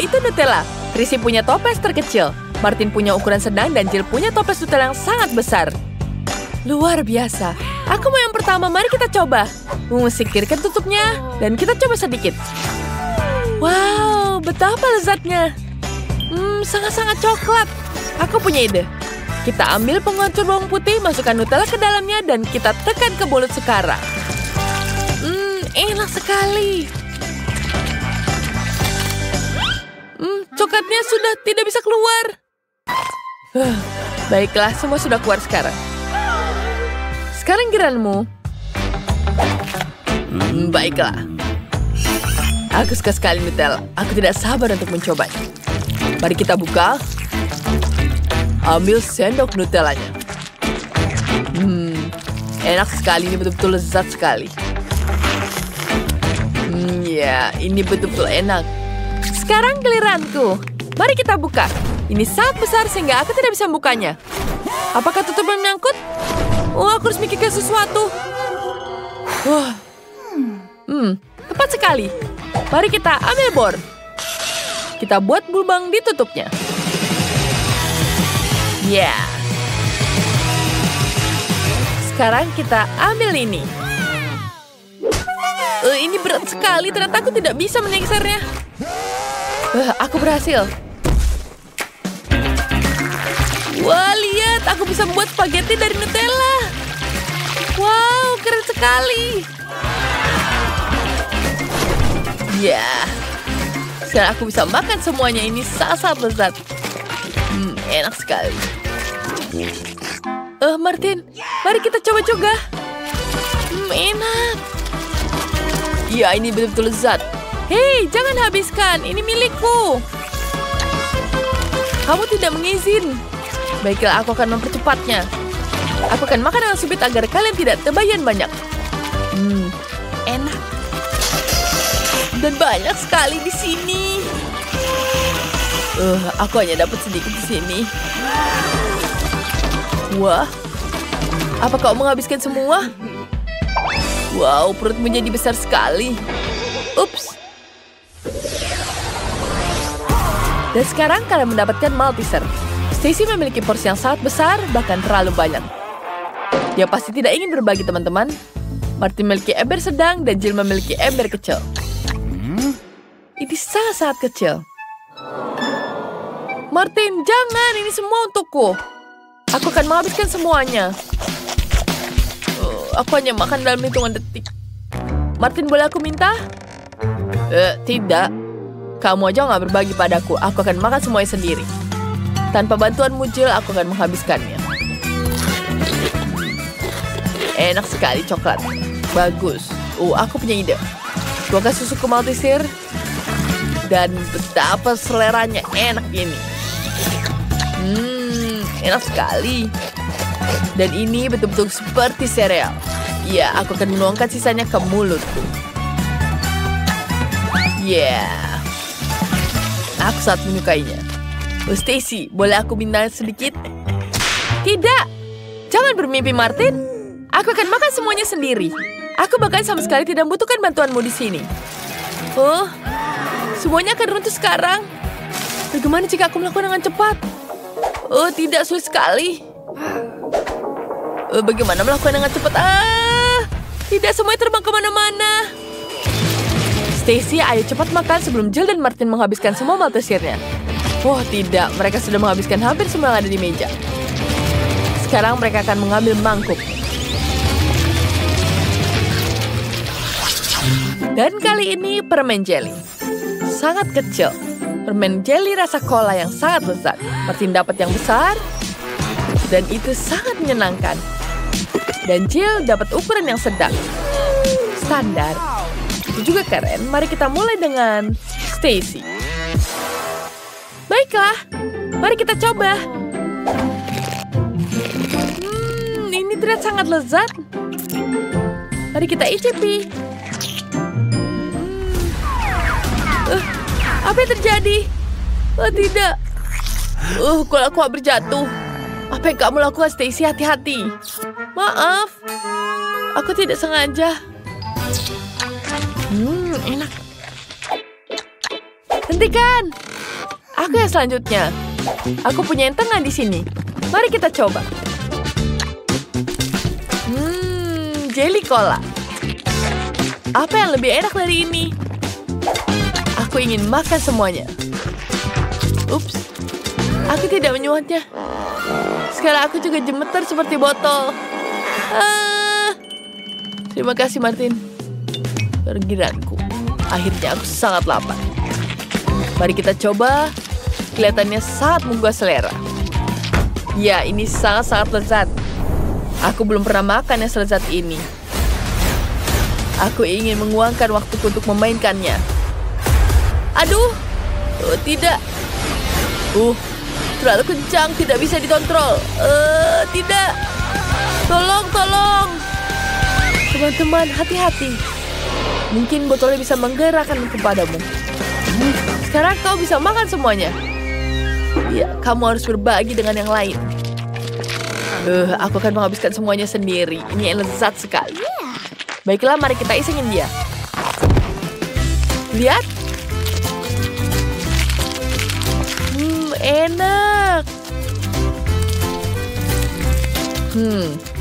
itu Nutella. Chrissy punya toples terkecil. Martin punya ukuran sedang dan Jill punya toples Nutella yang sangat besar. Luar biasa. Aku mau yang pertama, mari kita coba. Singkirkan tutupnya dan kita coba sedikit. Wow, betapa lezatnya. Sangat-sangat coklat. Aku punya ide. Kita ambil penghancur bawang putih, masukkan Nutella ke dalamnya dan kita tekan ke mulut sekarang. Enak sekali. Coklatnya sudah tidak bisa keluar. Baiklah, semua sudah keluar sekarang. Sekarang giliranmu. Baiklah. Aku suka sekali Nutella. Aku tidak sabar untuk mencobanya. Mari kita buka. Ambil sendok Nutellanya. Enak sekali, ini betul-betul lezat sekali. Ya, ini betul-betul enak. Sekarang giliranku. Mari kita buka. Ini sangat besar sehingga aku tidak bisa membukanya. Apakah tutupnya menyangkut? Aku harus mikirkan sesuatu. Wah. Tepat sekali. Mari kita ambil bor. Kita buat lubang di tutupnya. Ya. Sekarang kita ambil ini. Ini berat sekali. Ternyata aku tidak bisa menyingkirnya. Aku berhasil. Wah, lihat. Aku bisa membuat spaghetti dari Nutella. Wow, keren sekali. Ya. Sekarang aku bisa makan semuanya. Ini sangat lezat. Enak sekali. Martin, mari kita coba juga. Enak. Ya, ini betul-betul lezat. Hei, jangan habiskan. Ini milikku. Kamu tidak mengizin. Baiklah, aku akan mempercepatnya. Aku akan makan dengan subit agar kalian tidak kebagian banyak. Enak. Dan banyak sekali di sini. Aku hanya dapat sedikit di sini. Wah. Apa kau menghabiskan semua? Wow, perutmu jadi besar sekali. Ups. Dan sekarang kalian mendapatkan Malteser. Stacy memiliki porsi yang sangat besar, bahkan terlalu banyak. Dia pasti tidak ingin berbagi, teman-teman. Martin memiliki ember sedang dan Jill memiliki ember kecil. Ini sangat-sangat kecil. Martin, jangan. Ini semua untukku. Aku akan menghabiskan semuanya. Aku hanya makan dalam hitungan detik. Martin, boleh aku minta? Tidak. Kamu aja nggak berbagi padaku. Aku akan makan semuanya sendiri. Tanpa bantuanmu, Jill, aku akan menghabiskannya. Enak sekali coklat. Bagus. Aku punya ide. Tuangkan susu ke Malteser. Dan betapa seleranya enak ini. Enak sekali. Dan ini betul-betul seperti sereal. Ya, aku akan menuangkan sisanya ke mulutku. Aku sangat menyukainya. Stacy, boleh aku minta sedikit? Tidak. Jangan bermimpi, Martin. Aku akan makan semuanya sendiri. Aku bahkan sama sekali tidak membutuhkan bantuanmu di sini. Semuanya akan runtuh sekarang. Bagaimana jika aku melakukan dengan cepat? Tidak, sulit sekali. Bagaimana melakukan dengan cepat? Tidak, semuanya terbang kemana-mana. Stacy, ayo cepat makan sebelum Jill dan Martin menghabiskan semua Maltesernya. Wah, tidak. Mereka sudah menghabiskan hampir semua yang ada di meja. Sekarang mereka akan mengambil mangkuk. Dan kali ini permen jelly. Sangat kecil. Permen jelly rasa cola yang sangat lezat. Martin dapat yang besar. Dan itu sangat menyenangkan. Dan Jill dapat ukuran yang sedang. Standar. Itu juga keren. Mari kita mulai dengan Stacy. Baiklah. Mari kita coba. Ini terlihat sangat lezat. Mari kita icipi. Apa yang terjadi? Tidak. Kalau aku hampir jatuh. Apa yang kamu lakukan, Stacy? Hati-hati. Maaf. Aku tidak sengaja. Enak. Hentikan. Aku yang selanjutnya. Aku punya yang tengah di sini. Mari kita coba. Jelly cola. Apa yang lebih enak dari ini? Aku ingin makan semuanya. Ups, aku tidak menyuatnya. Sekarang aku juga gemeter seperti botol. Terima kasih, Martin. Pergiranku. Akhirnya aku sangat lapar. Mari kita coba. Kelihatannya sangat menggugah selera. Ya, ini sangat-sangat lezat. Aku belum pernah makan yang selezat ini. Aku ingin menguangkan waktuku untuk memainkannya. Aduh, tidak. Terlalu kencang, tidak bisa dikontrol. Tidak. Tolong. Teman-teman, hati-hati. Mungkin botolnya bisa menggerakkan kepadamu. Sekarang kau bisa makan semuanya. Ya, kamu harus berbagi dengan yang lain. Aku akan menghabiskan semuanya sendiri. Ini lezat sekali. Baiklah, mari kita isengin dia. Lihat. Enak.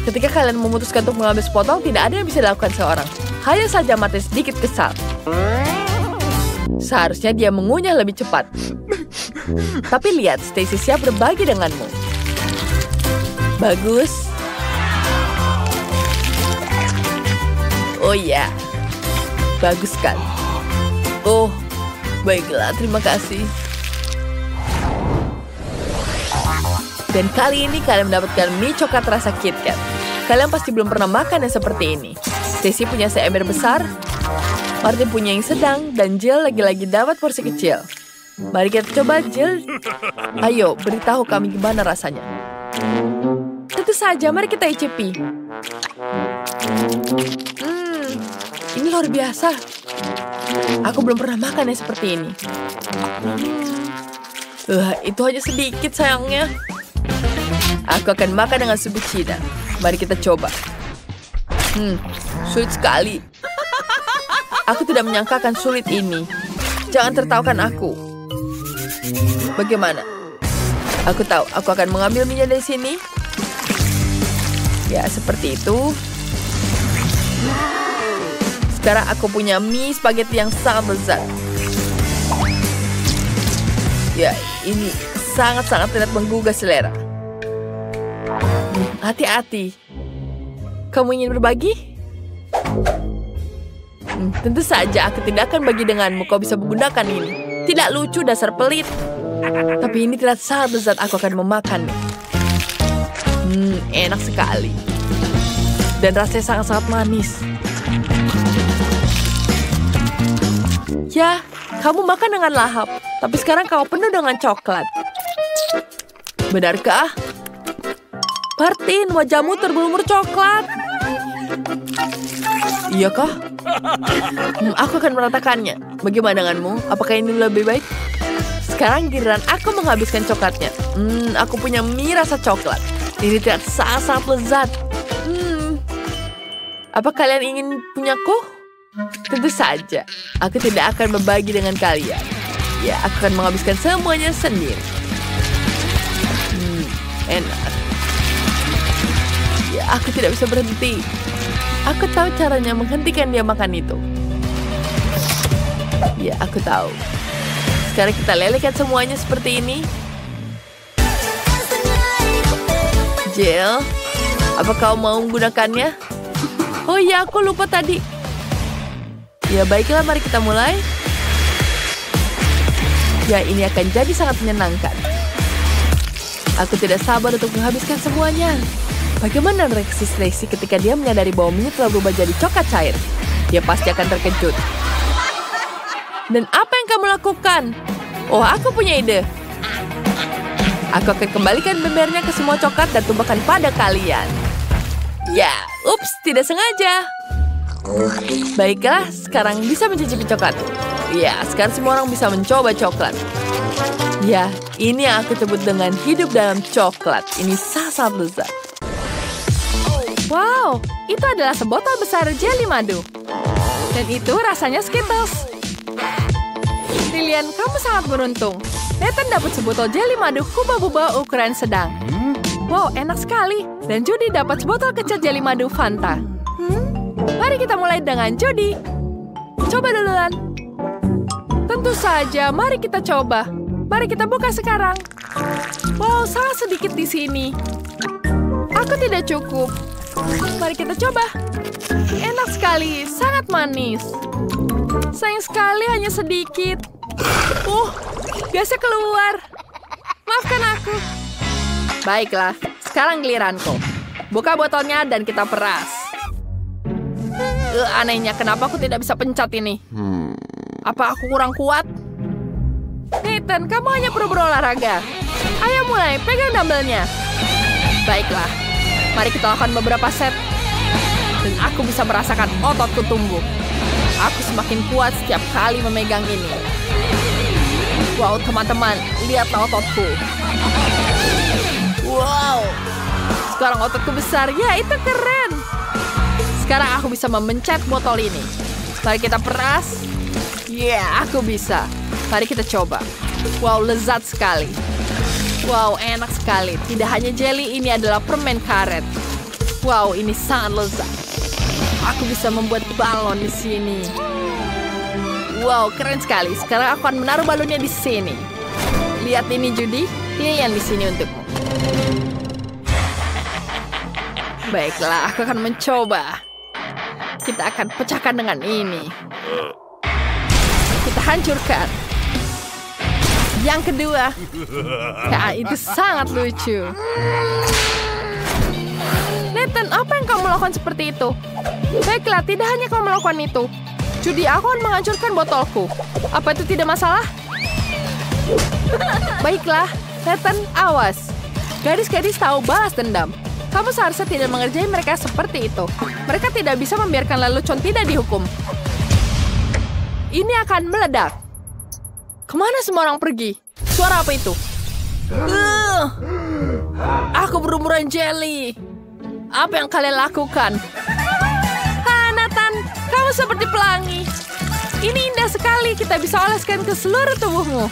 Ketika kalian memutuskan untuk mengambil sepotong, tidak ada yang bisa dilakukan seorang. Hanya saja Martin sedikit kesal. Seharusnya dia mengunyah lebih cepat. Tapi lihat, Stacy siap berbagi denganmu. Bagus. Oh ya, bagus kan? Oh, baiklah, terima kasih. Dan kali ini kalian mendapatkan mie coklat rasa KitKat. Kalian pasti belum pernah makan yang seperti ini. Stacy punya seember besar, Martin punya yang sedang, dan Jill lagi-lagi dapat porsi kecil. Mari kita coba, Jill. Ayo, beritahu kami gimana rasanya. Tentu saja, mari kita icipi. Ini luar biasa. Aku belum pernah makan yang seperti ini. Itu hanya sedikit sayangnya. Aku akan makan dengan sup Cina. Mari kita coba. Sulit sekali. Aku tidak menyangka akan sulit ini. Jangan tertawakan aku. Bagaimana? Aku tahu, aku akan mengambil minyak dari sini. Ya, seperti itu. Sekarang aku punya mie spaghetti yang sangat lezat. Ya, ini sangat-sangat tidak menggugah selera. Hati-hati. Kamu ingin berbagi? Tentu saja aku tidak akan bagi denganmu. Kau bisa menggunakan ini. Tidak lucu, dasar pelit. Tapi ini tidak sangat lezat. Aku akan memakannya. Enak sekali. Dan rasanya sangat-sangat manis. Ya, kamu makan dengan lahap. Tapi sekarang kau penuh dengan coklat. Benarkah? Martin, wajahmu tergelumur coklat. Iyakah? Aku akan meratakannya. Bagaimana denganmu? Apakah ini lebih baik? Sekarang giliran aku menghabiskan coklatnya. Aku punya mie rasa coklat. Ini tidak sangat lezat. Apa kalian ingin punyaku? Tentu saja. Aku tidak akan berbagi dengan kalian. Ya, aku akan menghabiskan semuanya sendiri. Enak. Ya, aku tidak bisa berhenti. Aku tahu caranya menghentikan dia makan itu. Ya, aku tahu. Sekarang kita lelekan semuanya seperti ini. Jill, apa kau mau menggunakannya? Oh iya, aku lupa tadi. Ya, baiklah, mari kita mulai. Ya, ini akan jadi sangat menyenangkan. Aku tidak sabar untuk menghabiskan semuanya. Bagaimana reaksi Stacy ketika dia menyadari bahwa mie telah berubah jadi coklat cair? Dia pasti akan terkejut. Dan apa yang kamu lakukan? Oh, aku punya ide. Aku akan kembalikan bebernya ke semua coklat dan tumpahkan pada kalian. Ya, ups, tidak sengaja. Baiklah, sekarang bisa mencicipi coklat. Ya, sekarang semua orang bisa mencoba coklat. Ya, ini yang aku sebut dengan hidup dalam coklat. Ini sangat lezat. Wow, itu adalah sebotol besar jelly madu. Dan itu rasanya Skittles. Lilian, kamu sangat beruntung. Nathan dapat sebotol jeli madu Hubba-Bubba ukuran sedang. Wow, enak sekali. Dan Judy dapat sebotol kecil jeli madu Fanta. Mari kita mulai dengan Judy. Coba duluan. Tentu saja, mari kita coba. Mari kita buka sekarang. Wow, sangat sedikit di sini. Aku tidak cukup. Mari kita coba. Enak sekali, sangat manis. Sayang sekali, hanya sedikit. Gasnya keluar. Maafkan aku. Baiklah, sekarang giliranku. Buka botolnya dan kita peras. Anehnya, kenapa aku tidak bisa pencet ini? Apa aku kurang kuat? Nathan, kamu hanya perlu berolahraga. Ayo mulai, pegang dumbbellnya. Baiklah, mari kita lakukan beberapa set. Dan aku bisa merasakan ototku tumbuh. Aku semakin kuat setiap kali memegang ini. Wow, teman-teman, lihatlah ototku. Wow, sekarang ototku besar. Ya, itu keren. Sekarang aku bisa memencet botol ini. Mari kita peras. Ya, aku bisa. Mari kita coba. Wow, lezat sekali. Wow, enak sekali. Tidak hanya jelly, ini adalah permen karet. Wow, ini sangat lezat. Aku bisa membuat balon di sini. Wow, keren sekali. Sekarang aku akan menaruh balonnya di sini. Lihat ini, Judy. Lilian di sini untukmu. Baiklah, aku akan mencoba. Kita akan pecahkan dengan ini. Kita hancurkan. Yang kedua. Ya, itu sangat lucu. Nathan, apa yang kamu lakukan seperti itu? Baiklah, tidak hanya kamu melakukan itu. Judy, aku akan menghancurkan botolku. Apa itu tidak masalah? Baiklah, Nathan, awas. Gadis-gadis tahu balas dendam. Kamu seharusnya tidak mengerjai mereka seperti itu. Mereka tidak bisa membiarkan lelucon tidak dihukum. Ini akan meledak. Kemana semua orang pergi? Suara apa itu? Aku berumuran jelly. Apa yang kalian lakukan? Nathan, kamu seperti pelangi. Ini indah sekali. Kita bisa oleskan ke seluruh tubuhmu.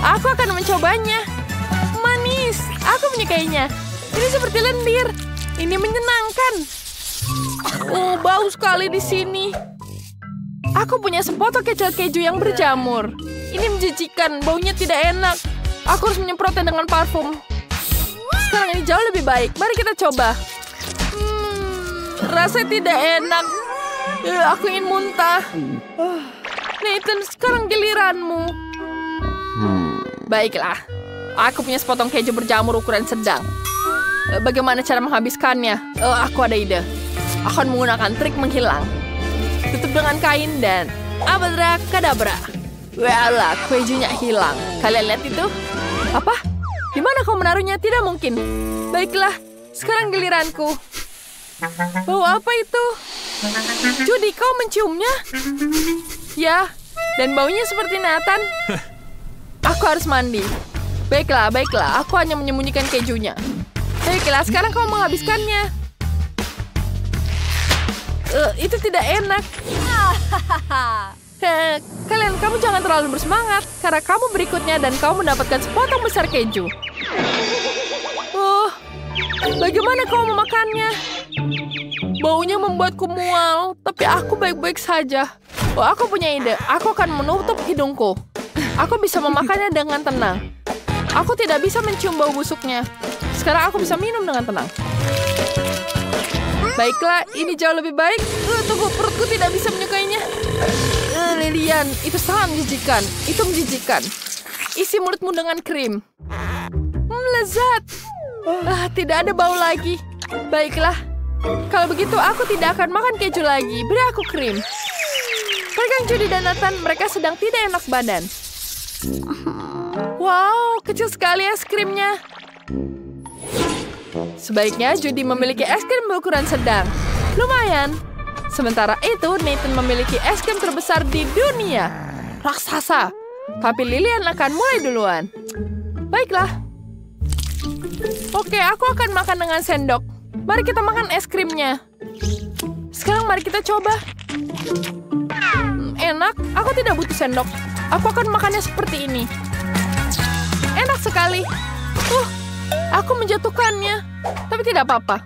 Aku akan mencobanya. Manis. Aku menyukainya. Ini seperti lendir. Ini menyenangkan. Bau sekali di sini. Aku punya sepotong kecil keju yang berjamur. Ini menjijikan. Baunya tidak enak. Aku harus menyemprotnya dengan parfum. Sekarang ini jauh lebih baik. Mari kita coba. Rasanya tidak enak. Aku ingin muntah. Nathan, sekarang giliranmu. Baiklah. Aku punya sepotong keju berjamur ukuran sedang. Bagaimana cara menghabiskannya? Aku ada ide. Aku akan menggunakan trik menghilang. Tutup dengan kain dan abrakadabra. Walah, kejunya hilang. Kalian lihat itu? Apa? Di mana kau menaruhnya? Tidak mungkin. Baiklah, sekarang giliranku. Bau apa itu? Judy, kau menciumnya? Ya, dan baunya seperti Nathan. Aku harus mandi. Baiklah, baiklah. Aku hanya menyembunyikan kejunya. Baiklah, sekarang kau menghabiskannya. Itu tidak enak. Kalian, kamu jangan terlalu bersemangat. Karena kamu berikutnya dan kamu mendapatkan sepotong besar keju. Bagaimana kau memakannya? Baunya membuatku mual. Tapi aku baik-baik saja. Aku punya ide. Aku akan menutup hidungku. Aku bisa memakannya dengan tenang. Aku tidak bisa mencium bau busuknya. Sekarang aku bisa minum dengan tenang. Baiklah, ini jauh lebih baik. Tunggu, perutku tidak bisa menyukainya. Lilian, itu sangat menjijikan. Itu menjijikan. Isi mulutmu dengan krim. Lezat. Tidak ada bau lagi. Baiklah. Kalau begitu, aku tidak akan makan keju lagi. Beri aku krim. Pegang Judy dan Nathan, mereka sedang tidak enak badan. Wow, kecil sekali es krimnya. Sebaiknya Judy memiliki es krim berukuran sedang. Lumayan. Sementara itu, Nathan memiliki es krim terbesar di dunia. Raksasa. Tapi Lilian akan mulai duluan. Baiklah. Oke, aku akan makan dengan sendok. Mari kita makan es krimnya. Sekarang mari kita coba. Enak. Aku tidak butuh sendok. Aku akan makannya seperti ini. sekali. Aku menjatuhkannya. Tapi tidak apa-apa.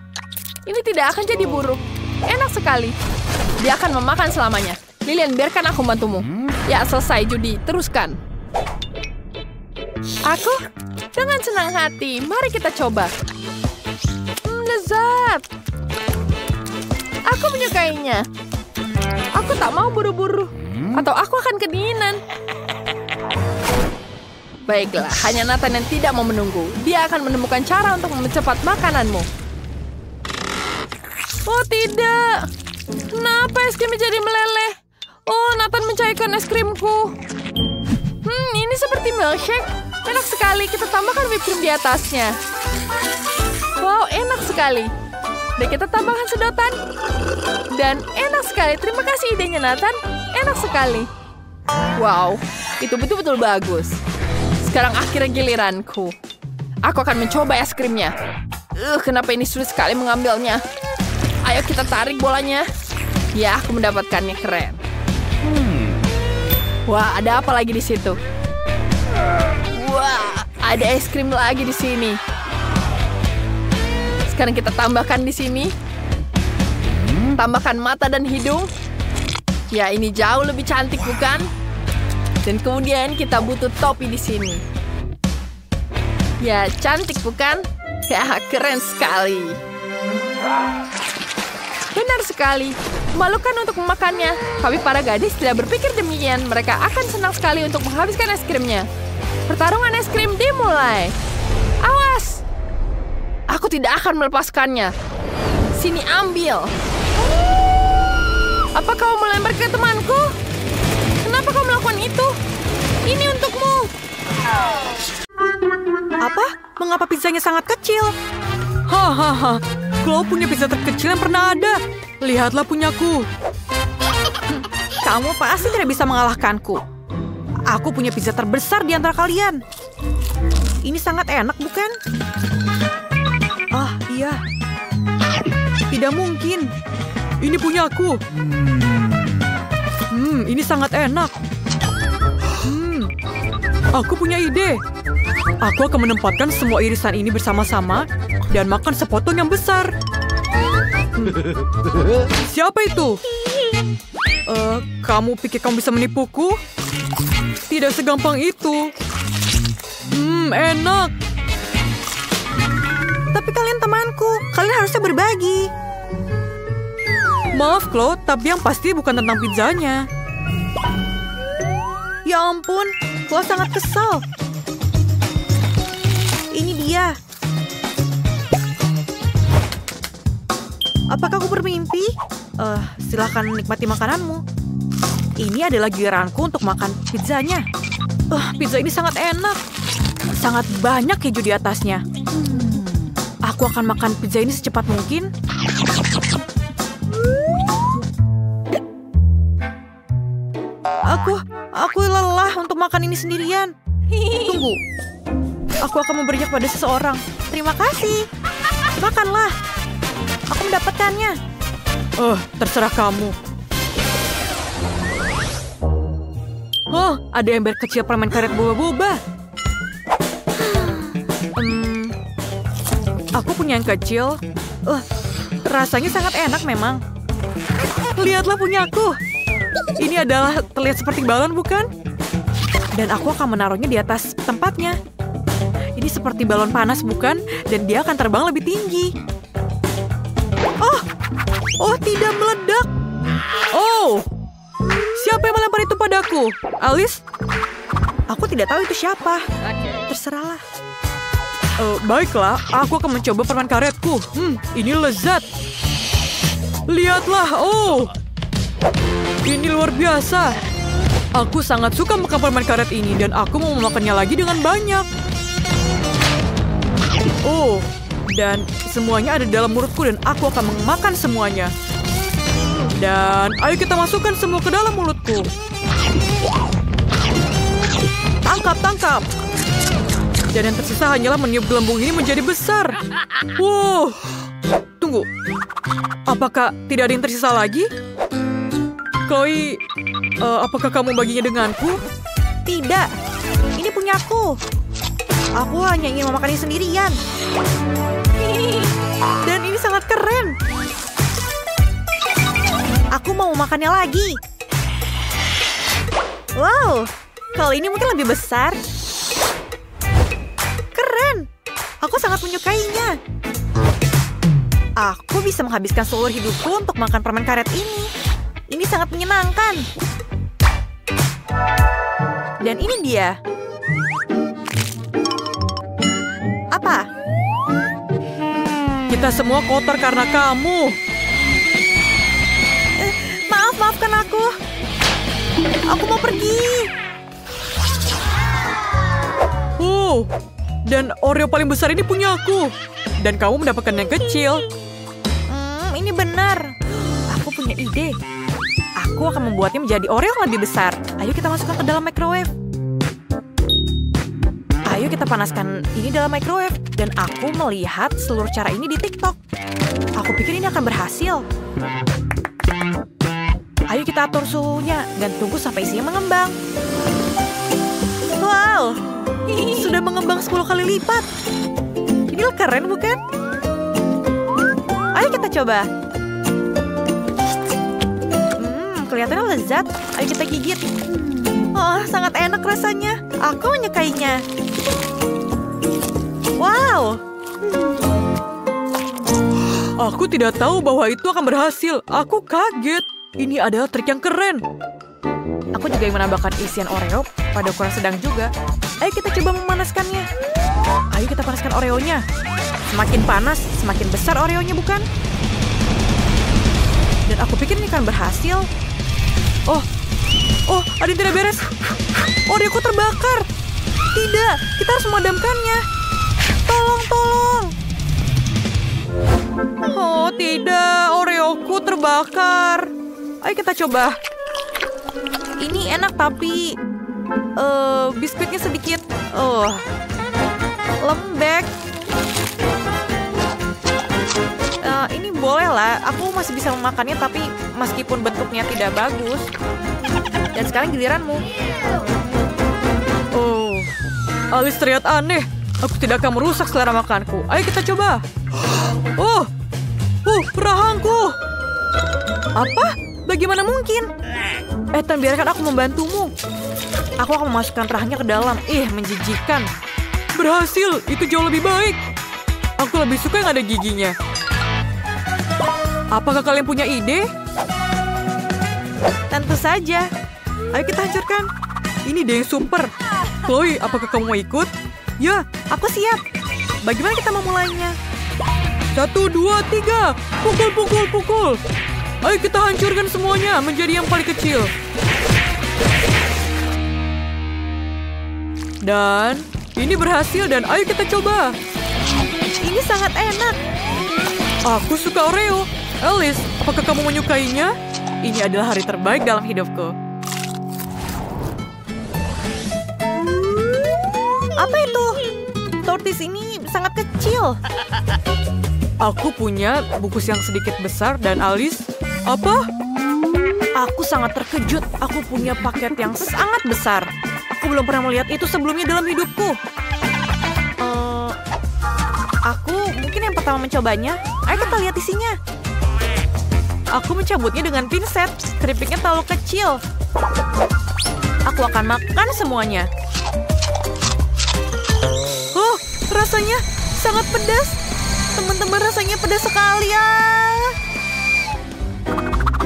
Ini tidak akan jadi buruk. Enak sekali. Dia akan memakan selamanya. Lilian, biarkan aku bantumu. Ya, selesai judi. Teruskan. Aku dengan senang hati. Mari kita coba. Lezat. Aku menyukainya. Aku tak mau buru-buru. Atau aku akan kedinginan. Baiklah, hanya Nathan yang tidak mau menunggu. Dia akan menemukan cara untuk mempercepat makananmu. Oh tidak. Kenapa es krim jadi meleleh? Oh, Nathan mencairkan es krimku. Ini seperti milkshake. Enak sekali, kita tambahkan whipped cream di atasnya. Wow, enak sekali. Dan kita tambahkan sedotan. Dan enak sekali, terima kasih idenya Nathan. Enak sekali. Wow, itu betul-betul bagus. Sekarang akhirnya giliranku. Aku akan mencoba es krimnya. Kenapa ini sulit sekali mengambilnya? Ayo kita tarik bolanya. Ya, aku mendapatkannya, keren. Wah, ada apa lagi di situ? Wah, ada es krim lagi di sini. Sekarang kita tambahkan di sini. Tambahkan mata dan hidung. Ya, ini jauh lebih cantik, bukan? Dan kemudian kita butuh topi di sini. Ya, cantik, bukan? Ya, keren sekali. Benar sekali. Memalukan untuk memakannya. Tapi para gadis tidak berpikir demikian. Mereka akan senang sekali untuk menghabiskan es krimnya. Pertarungan es krim dimulai. Awas! Aku tidak akan melepaskannya. Sini ambil. Apa kau melempar ke temanku? Kenapa kau melakukan itu? Ini untukmu. Apa? Mengapa pizzanya sangat kecil? Hahaha. Chloe punya pizza terkecil yang pernah ada. Lihatlah punyaku. Kamu pasti tidak bisa mengalahkanku. Aku punya pizza terbesar di antara kalian. Ini sangat enak, bukan? Ah, iya. Tidak mungkin. Ini punyaku. Ini sangat enak. Aku punya ide. Aku akan menempatkan semua irisan ini bersama-sama dan makan sepotong yang besar. Siapa itu? Kamu pikir kamu bisa menipuku? Tidak segampang itu. Enak. Tapi kalian temanku. Kalian harusnya berbagi. Maaf, Chloe, tapi yang pasti bukan tentang pizzanya. Ya ampun, Chloe sangat kesal. Ini dia. Apakah aku bermimpi? Silahkan nikmati makananmu. Ini adalah giliranku untuk makan pizzanya. Pizza ini sangat enak. Sangat banyak keju di atasnya. Aku akan makan pizza ini secepat mungkin. Aku lelah untuk makan ini sendirian. Tunggu. Aku akan memberinya kepada seseorang. Terima kasih. Makanlah. Aku mendapatkannya. Terserah kamu. Ada ember kecil permen karet boba-boba. Aku punya yang kecil. Rasanya sangat enak memang. Lihatlah punyaku. Ini adalah terlihat seperti balon, bukan? Dan aku akan menaruhnya di atas tempatnya. Ini seperti balon panas, bukan? Dan dia akan terbang lebih tinggi. Oh, tidak meledak. Siapa yang melempar itu padaku? Alice? Aku tidak tahu itu siapa. Terserahlah. Baiklah, aku akan mencoba permen karetku. Ini lezat. Lihatlah, ini luar biasa. Aku sangat suka makan permen karet ini dan aku mau memakannya lagi dengan banyak. Dan semuanya ada dalam mulutku dan aku akan memakan semuanya. Dan ayo kita masukkan semua ke dalam mulutku. Tangkap. Dan yang tersisa hanyalah meniup gelembung ini menjadi besar. Wow. Tunggu. Apakah tidak ada yang tersisa lagi? Chloe, apakah kamu baginya denganku? Tidak. Ini punyaku. Aku hanya ingin memakannya sendirian. Dan ini sangat keren. Aku mau memakannya lagi. Wow, kalau ini mungkin lebih besar. Keren. Aku sangat menyukainya. Aku bisa menghabiskan seluruh hidupku untuk makan permen karet ini. Ini sangat menyenangkan. Dan ini dia. Apa? Kita semua kotor karena kamu. Maafkan aku. Aku mau pergi. Dan Oreo paling besar ini punya aku. Dan kamu mendapatkan yang kecil. Ini benar. Aku punya ide. Aku akan membuatnya menjadi Oreo yang lebih besar. Ayo kita masukkan ke dalam microwave. Ayo kita panaskan ini dalam microwave. Dan aku melihat seluruh cara ini di TikTok. Aku pikir ini akan berhasil. Ayo kita atur suhunya dan tunggu sampai isinya mengembang. Wow, sudah mengembang 10 kali lipat. Ini keren bukan? Ayo kita coba. Kelihatannya lezat. Ayo kita gigit. Oh, sangat enak rasanya. Aku menyukainya. Wow. Aku tidak tahu bahwa itu akan berhasil. Aku kaget. Ini adalah trik yang keren. Aku juga ingin menambahkan isian Oreo pada ukuran sedang juga. Ayo kita coba memanaskannya. Ayo kita panaskan Oreonya. Semakin panas, semakin besar Oreonya, bukan? Dan aku pikir ini akan berhasil. Oh, ada yang tidak beres. Oreoku terbakar. Tidak, kita harus memadamkannya. Tolong. Oh, tidak. Oreoku terbakar. Ayo kita coba. Ini enak tapi biskuitnya sedikit lembek. Ini boleh lah. Aku masih bisa memakannya tapi meskipun bentuknya tidak bagus. Dan sekarang giliranmu. Alice terlihat aneh. Aku tidak akan merusak selera makanku. Ayo kita coba. Rahangku. Apa? Bagaimana mungkin? Ethan, biarkan aku membantumu. Aku akan memasukkan rahangnya ke dalam. Menjijikan. Berhasil, itu jauh lebih baik. Aku lebih suka yang ada giginya. Apakah kalian punya ide? Tentu saja. Ayo kita hancurkan. Ini deh yang super. Chloe, apakah kamu mau ikut? Ya, aku siap. Bagaimana kita memulainya? 1, 2, 3. Pukul. Ayo kita hancurkan semuanya menjadi yang paling kecil. Dan ini berhasil dan ayo kita coba. Ini sangat enak. Aku suka Oreo. Alice, apakah kamu menyukainya? Ini adalah hari terbaik dalam hidupku. Apa itu? Tortis ini sangat kecil. Aku punya bungkus yang sedikit besar dan Alice, apa? Aku sangat terkejut. Aku punya paket yang sangat besar. Aku belum pernah melihat itu sebelumnya dalam hidupku. Aku mungkin yang pertama mencobanya. Ayo kita lihat isinya. Aku mencabutnya dengan pinset. Keripiknya terlalu kecil. Aku akan makan semuanya. Rasanya sangat pedas. Teman-teman, rasanya pedas sekali ya.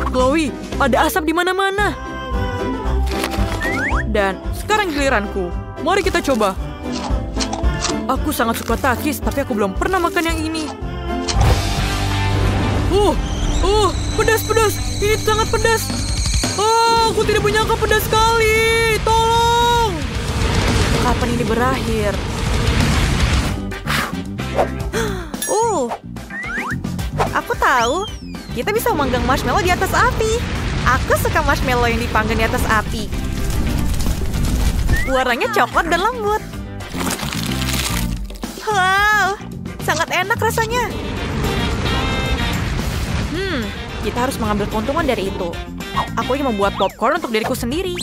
Chloe, ada asap di mana-mana. Dan sekarang giliranku. Mari kita coba. Aku sangat suka Takis, tapi aku belum pernah makan yang ini. Pedas. Ini sangat pedas. Aku tidak menyangka pedas sekali. Tolong. Kapan ini berakhir? Aku tahu. Kita bisa memanggang marshmallow di atas api. Aku suka marshmallow yang dipanggang di atas api. Warnanya coklat dan lembut. Wow, sangat enak rasanya. Kita harus mengambil keuntungan dari itu. Aku ingin membuat popcorn untuk diriku sendiri.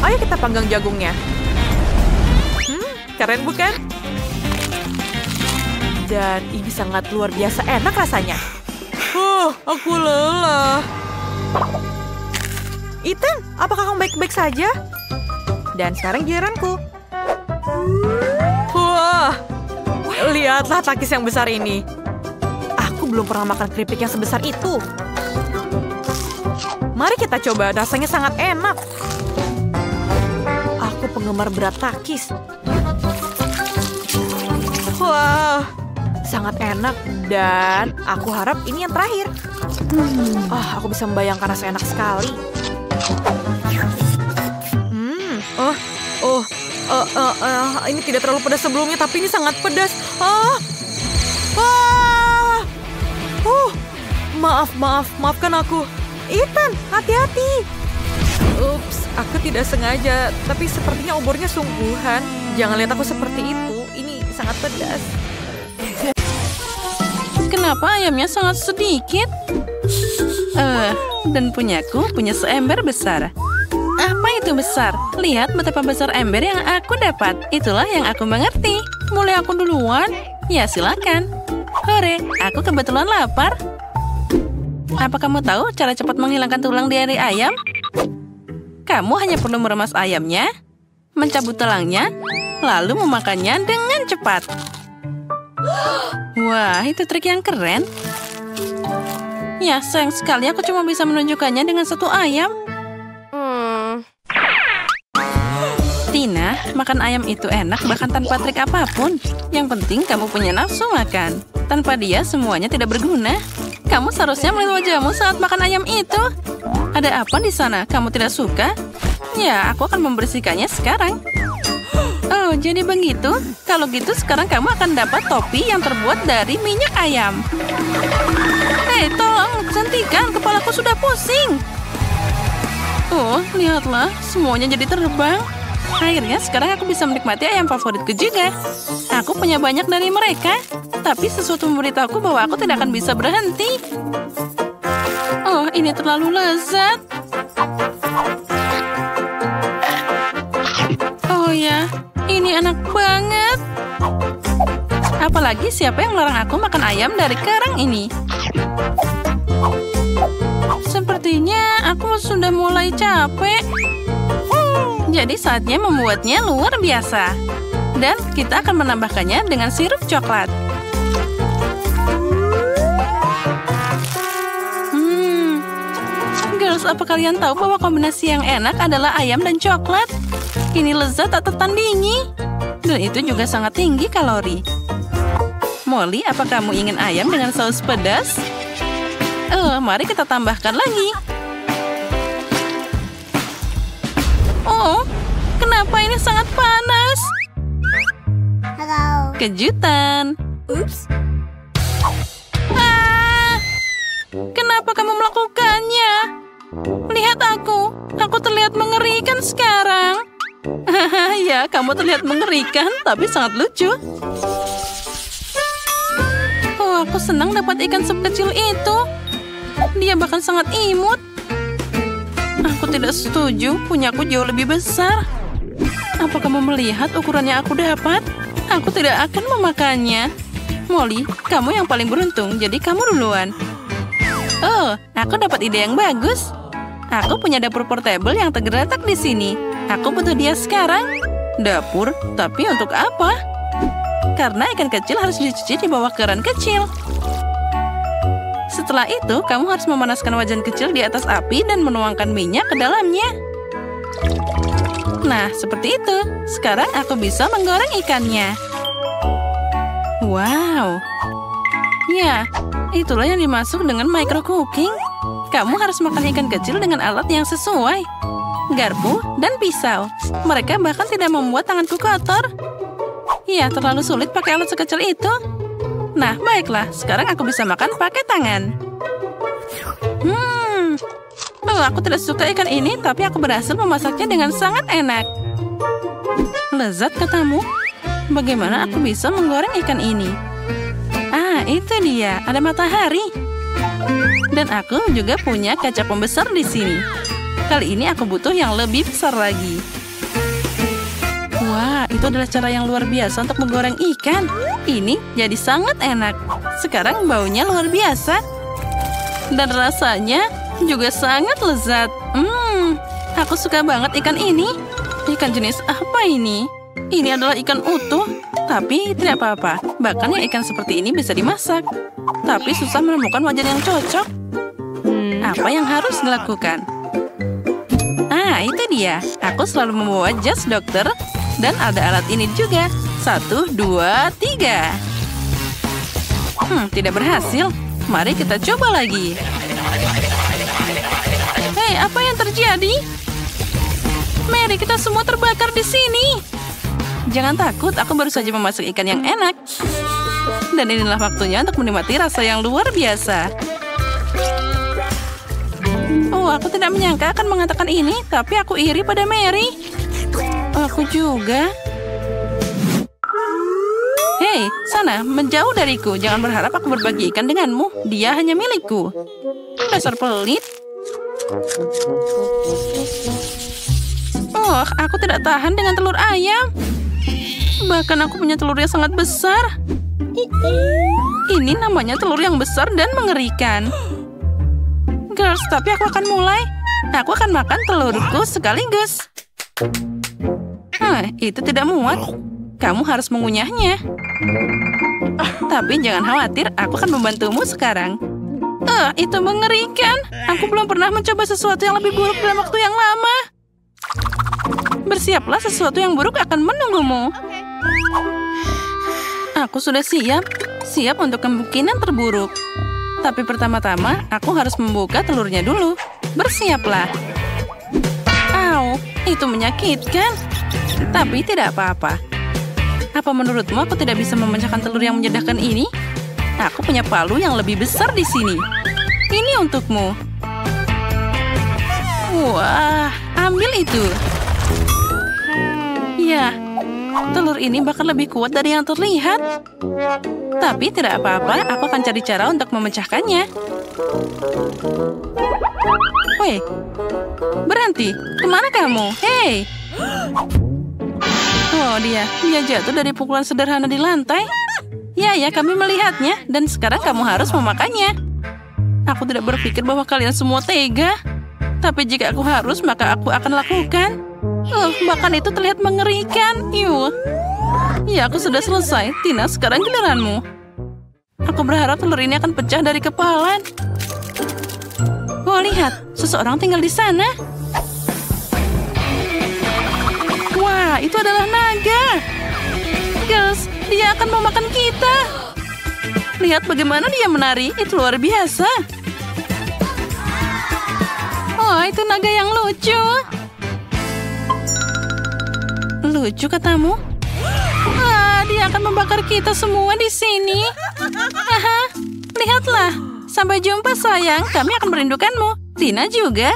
Ayo kita panggang jagungnya. Keren bukan? Dan ini sangat luar biasa enak rasanya. Aku lelah. Ethan, apakah kamu baik-baik saja? Dan sekarang giliranku. Wah, lihatlah takis yang besar ini. Aku belum pernah makan keripik yang sebesar itu. Mari kita coba, rasanya sangat enak. Aku penggemar berat takis. Wah, sangat enak dan aku harap ini yang terakhir. Aku bisa membayangkan rasa enak sekali. Ini tidak terlalu pedas sebelumnya, tapi ini sangat pedas. Maafkan aku. Ethan, hati-hati. Ups, aku tidak sengaja, tapi sepertinya obornya sungguhan. Jangan lihat aku seperti itu, ini sangat pedas. Kenapa ayamnya sangat sedikit? Dan punyaku punya seember besar. Apa itu besar? Lihat betapa besar ember yang aku dapat. Itulah yang aku mengerti. Boleh aku duluan? Ya, silakan. Hore, aku kebetulan lapar. Apa kamu tahu cara cepat menghilangkan tulang dari ayam? Kamu hanya perlu meremas ayamnya, mencabut tulangnya, lalu memakannya dengan cepat. Wah, itu trik yang keren. Ya, sayang sekali aku cuma bisa menunjukkannya dengan satu ayam. Tina, makan ayam itu enak bahkan tanpa trik apapun. Yang penting kamu punya nafsu makan. Tanpa dia, semuanya tidak berguna. Kamu seharusnya melihat wajahmu saat makan ayam itu. Ada apa di sana? Kamu tidak suka? Ya, aku akan membersihkannya sekarang. Oh, jadi begitu? Kalau gitu sekarang kamu akan dapat topi yang terbuat dari minyak ayam. Hei, tolong, hentikan. Kepalaku sudah pusing. Oh, lihatlah. Semuanya jadi terbang. Akhirnya sekarang aku bisa menikmati ayam favoritku juga. Aku punya banyak dari mereka. Tapi sesuatu memberitahuku bahwa aku tidak akan bisa berhenti. Oh, ini terlalu lezat. Oh ya, ini enak banget. Apalagi siapa yang melarang aku makan ayam dari karang ini? Sepertinya aku sudah mulai capek. Jadi saatnya membuatnya luar biasa. Dan kita akan menambahkannya dengan sirup coklat. Girls, apa kalian tahu bahwa kombinasi yang enak adalah ayam dan coklat? Ini lezat tak tertandingi. Dan itu juga sangat tinggi kalori. Molly, apa kamu ingin ayam dengan saus pedas? Mari kita tambahkan lagi. Oh, kenapa ini sangat panas? Halo. Kejutan. Ups. Kenapa kamu melakukannya? Lihat aku. Aku terlihat mengerikan sekarang. Ya, kamu terlihat mengerikan, tapi sangat lucu. Oh, aku senang dapat ikan sekecil itu. Dia bahkan sangat imut. Aku tidak setuju, punyaku jauh lebih besar. Apa kamu melihat ukuran yang aku dapat? Aku tidak akan memakannya. Molly, kamu yang paling beruntung, jadi kamu duluan. Oh, aku dapat ide yang bagus. Aku punya dapur portable yang tergeletak di sini. Aku butuh dia sekarang. Dapur? Tapi untuk apa? Karena ikan kecil harus dicuci di bawah keran kecil. Setelah itu, kamu harus memanaskan wajan kecil di atas api dan menuangkan minyak ke dalamnya. Nah, seperti itu. Sekarang aku bisa menggoreng ikannya. Wow. Ya, itulah yang dimaksud dengan micro cooking. Kamu harus makan ikan kecil dengan alat yang sesuai. Garpu dan pisau. Mereka bahkan tidak membuat tanganku kotor. Ya, terlalu sulit pakai alat sekecil itu. Nah, baiklah. Sekarang aku bisa makan pakai tangan. Oh, aku tidak suka ikan ini, tapi aku berhasil memasaknya dengan sangat enak. Lezat, katamu? Bagaimana aku bisa menggoreng ikan ini? Ah, itu dia. Ada matahari. Dan aku juga punya kaca pembesar di sini. Kali ini aku butuh yang lebih besar lagi. Wah, itu adalah cara yang luar biasa untuk menggoreng ikan. Ini jadi sangat enak. Sekarang baunya luar biasa. Dan rasanya juga sangat lezat. Aku suka banget ikan ini. Ikan jenis apa ini? Ini adalah ikan utuh, tapi tidak apa-apa. Bahkan yang ikan seperti ini bisa dimasak. Tapi susah menemukan wajan yang cocok. Apa yang harus dilakukan? Ah, itu dia. Aku selalu membawa jas dokter. Dan ada alat ini juga. 1, 2, 3. Tidak berhasil. Mari kita coba lagi. Hei, apa yang terjadi? Mary, kita semua terbakar di sini. Jangan takut, aku baru saja memasak ikan yang enak. Dan inilah waktunya untuk menikmati rasa yang luar biasa. Oh, aku tidak menyangka akan mengatakan ini, tapi aku iri pada Mary. Aku juga. Hei, sana, menjauh dariku. Jangan berharap aku berbagi ikan denganmu. Dia hanya milikku. Dasar pelit. Oh, aku tidak tahan dengan telur ayam. Bahkan aku punya telur yang sangat besar. Ini namanya telur yang besar dan mengerikan. Girls, tapi aku akan mulai. Aku akan makan telurku sekaligus. Itu tidak muat. Kamu harus mengunyahnya. Tapi jangan khawatir, aku akan membantumu sekarang. Itu mengerikan. Aku belum pernah mencoba sesuatu yang lebih buruk dalam waktu yang lama. Bersiaplah, sesuatu yang buruk akan menunggumu. Aku sudah siap. Siap untuk kemungkinan terburuk. Tapi pertama-tama, aku harus membuka telurnya dulu. Bersiaplah. Au, itu menyakitkan. Tapi tidak apa-apa. Apa menurutmu aku tidak bisa memecahkan telur yang menyedihkan ini? Aku punya palu yang lebih besar di sini. Ini untukmu. Wah, ambil itu. Ya, telur ini bahkan lebih kuat dari yang terlihat. Tapi tidak apa-apa, aku akan cari cara untuk memecahkannya. Woi, berhenti. Kemana kamu? Hei! Oh, dia jatuh dari pukulan sederhana di lantai. Ya, kami melihatnya. Dan sekarang kamu harus memakannya. Aku tidak berpikir bahwa kalian semua tega. Tapi jika aku harus, maka aku akan lakukan. Bahkan itu terlihat mengerikan. Ya, aku sudah selesai. Tina, sekarang giliranmu. Aku berharap telur ini akan pecah dari kepala. Oh, lihat. Seseorang tinggal di sana. Wah, itu adalah naga. Girls, dia akan memakan kita. Lihat bagaimana dia menari. Itu luar biasa. Oh, itu naga yang lucu. Lucu katamu? Dia akan membakar kita semua di sini. Lihatlah. Sampai jumpa sayang. Kami akan merindukanmu. Tina juga.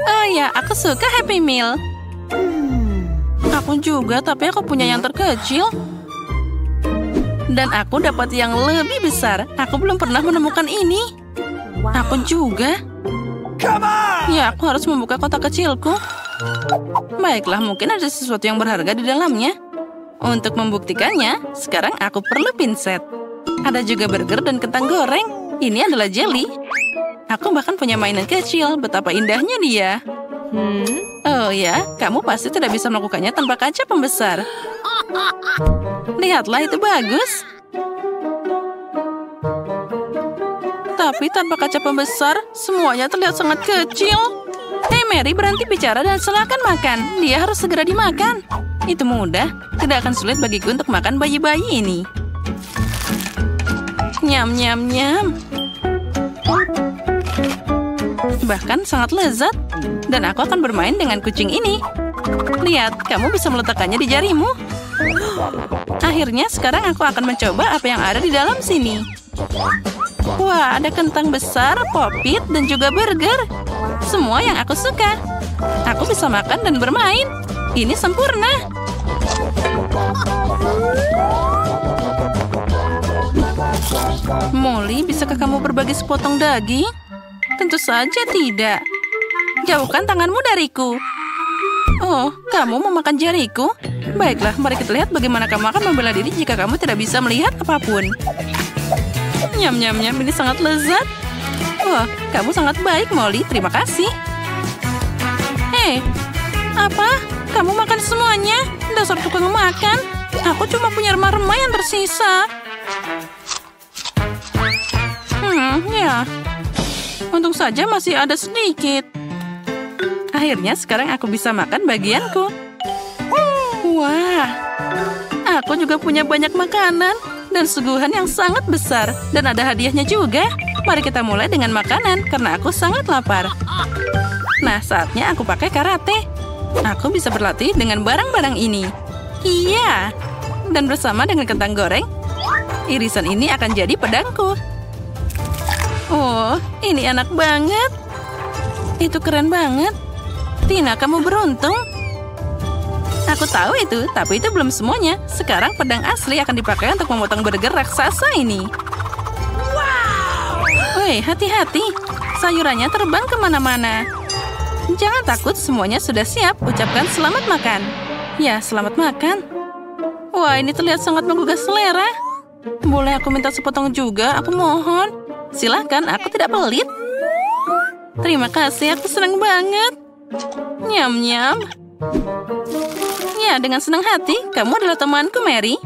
Oh ya, aku suka Happy Meal. Aku juga, tapi aku punya yang terkecil. Dan aku dapat yang lebih besar. Aku belum pernah menemukan ini. Aku juga. Ya, aku harus membuka kotak kecilku. Baiklah, mungkin ada sesuatu yang berharga di dalamnya. Untuk membuktikannya, sekarang aku perlu pinset. Ada juga burger dan kentang goreng. Ini adalah jelly. Aku bahkan punya mainan kecil. Betapa indahnya dia. Oh ya, kamu pasti tidak bisa melakukannya tanpa kaca pembesar. Lihatlah, itu bagus. Tapi tanpa kaca pembesar, semuanya terlihat sangat kecil. Hei Mary, berhenti bicara dan silakan makan. Dia harus segera dimakan. Itu mudah. Tidak akan sulit bagiku untuk makan bayi-bayi ini. Nyam, nyam, nyam. Bahkan sangat lezat. Dan aku akan bermain dengan kucing ini. Lihat, kamu bisa meletakkannya di jarimu. Akhirnya, sekarang aku akan mencoba apa yang ada di dalam sini. Wah, ada kentang besar, popit, dan juga burger. Semua yang aku suka. Aku bisa makan dan bermain. Ini sempurna. Molly, bisakah kamu berbagi sepotong daging? Tentu saja tidak. Jauhkan tanganmu dariku. Oh, kamu mau makan jariku? Baiklah, mari kita lihat bagaimana kamu akan membela diri jika kamu tidak bisa melihat apapun. Nyam, nyam, nyam, ini sangat lezat. Wah, kamu sangat baik, Molly. Terima kasih. Hei, apa? Kamu makan semuanya? Dasar tukang makan. Aku cuma punya remah-remah yang tersisa. Ya. Untung saja masih ada sedikit. Akhirnya sekarang aku bisa makan bagianku. Wah, aku juga punya banyak makanan dan suguhan yang sangat besar. Dan ada hadiahnya juga. Mari kita mulai dengan makanan karena aku sangat lapar. Nah, saatnya aku pakai karate. Aku bisa berlatih dengan barang-barang ini. Iya. Dan bersama dengan kentang goreng, irisan ini akan jadi pedangku. Oh, ini enak banget. Itu keren banget. Tina, kamu beruntung. Aku tahu itu, tapi itu belum semuanya. Sekarang pedang asli akan dipakai untuk memotong burger raksasa ini. Wow! Woi, hati-hati. Sayurannya terbang kemana-mana. Jangan takut, semuanya sudah siap. Ucapkan selamat makan. Ya, selamat makan. Wah, ini terlihat sangat menggugah selera. Boleh aku minta sepotong juga? Aku mohon. Silahkan, aku tidak pelit. Terima kasih, aku senang banget. Nyam-nyam. Ya, dengan senang hati, kamu adalah temanku, Mary.